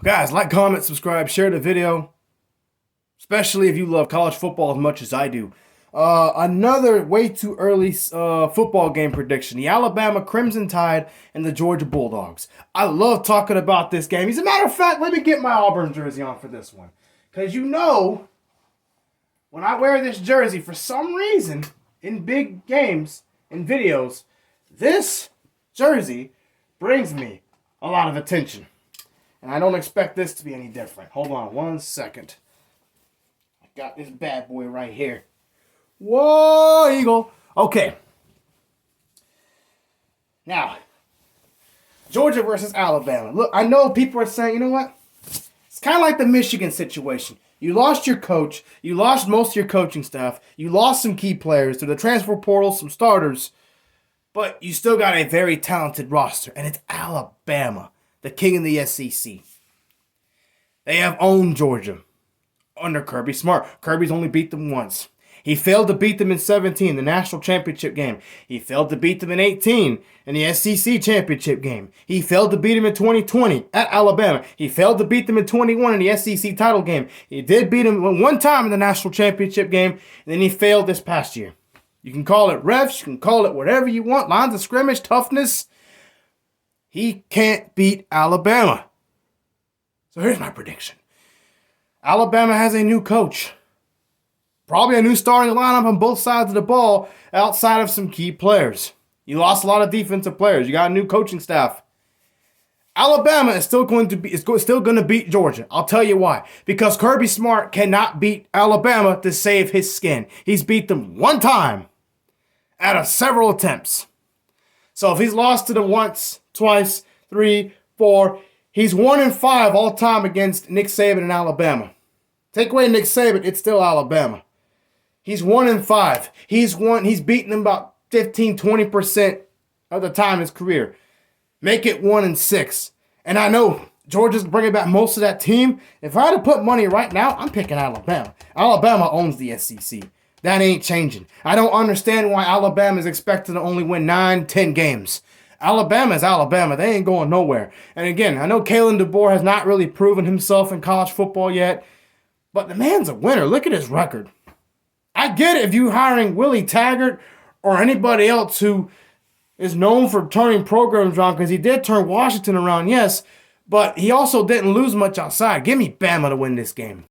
Guys, like, comment, subscribe, share the video, especially if you love college football as much as I do. Another way too early football game prediction. The Alabama Crimson Tide and the Georgia Bulldogs. I love talking about this game. As a matter of fact, let me get my Auburn jersey on for this one. Because you know, when I wear this jersey, for some reason, in big games, in videos, this jersey brings me a lot of attention. And I don't expect this to be any different. Hold on one second. I got this bad boy right here. Whoa, Eagle. Okay. Now, Georgia versus Alabama. Look, I know people are saying, you know what? It's kind of like the Michigan situation. You lost your coach. You lost most of your coaching staff. You lost some key players to the transfer portal, some starters. But you still got a very talented roster. And it's Alabama, the king of the SEC. They have owned Georgia under Kirby Smart. Kirby's only beat them once. He failed to beat them in 17, the national championship game. He failed to beat them in 18, in the SEC championship game. He failed to beat them in 2020 at Alabama. He failed to beat them in 21 in the SEC title game. He did beat them one time in the national championship game, and then he failed this past year. You can call it refs, you can call it whatever you want, lines of scrimmage, toughness. He can't beat Alabama. So here's my prediction. Alabama has a new coach. Probably a new starting lineup on both sides of the ball outside of some key players. You lost a lot of defensive players. You got a new coaching staff. Alabama is still going to beat Georgia. I'll tell you why. Because Kirby Smart cannot beat Alabama to save his skin. He's beat them one time out of several attempts. So if he's lost to them once, twice, 3, 4, he's 1-5 all time against Nick Saban in Alabama. Take away Nick Saban, it's still Alabama. He's 1-5. He's beaten them about 15-20% of the time in his career. Make it 1-6. And I know Georgia's bringing back most of that team. If I had to put money right now, I'm picking Alabama. Alabama owns the SEC. That ain't changing. I don't understand why Alabama is expected to only win 9, 10 games. Alabama is Alabama. They ain't going nowhere. And again, I know Kalen DeBoer has not really proven himself in college football yet, but the man's a winner. Look at his record. I get it if you're hiring Willie Taggart or anybody else who is known for turning programs around, because he did turn Washington around, yes, but he also didn't lose much outside. Give me Bama to win this game.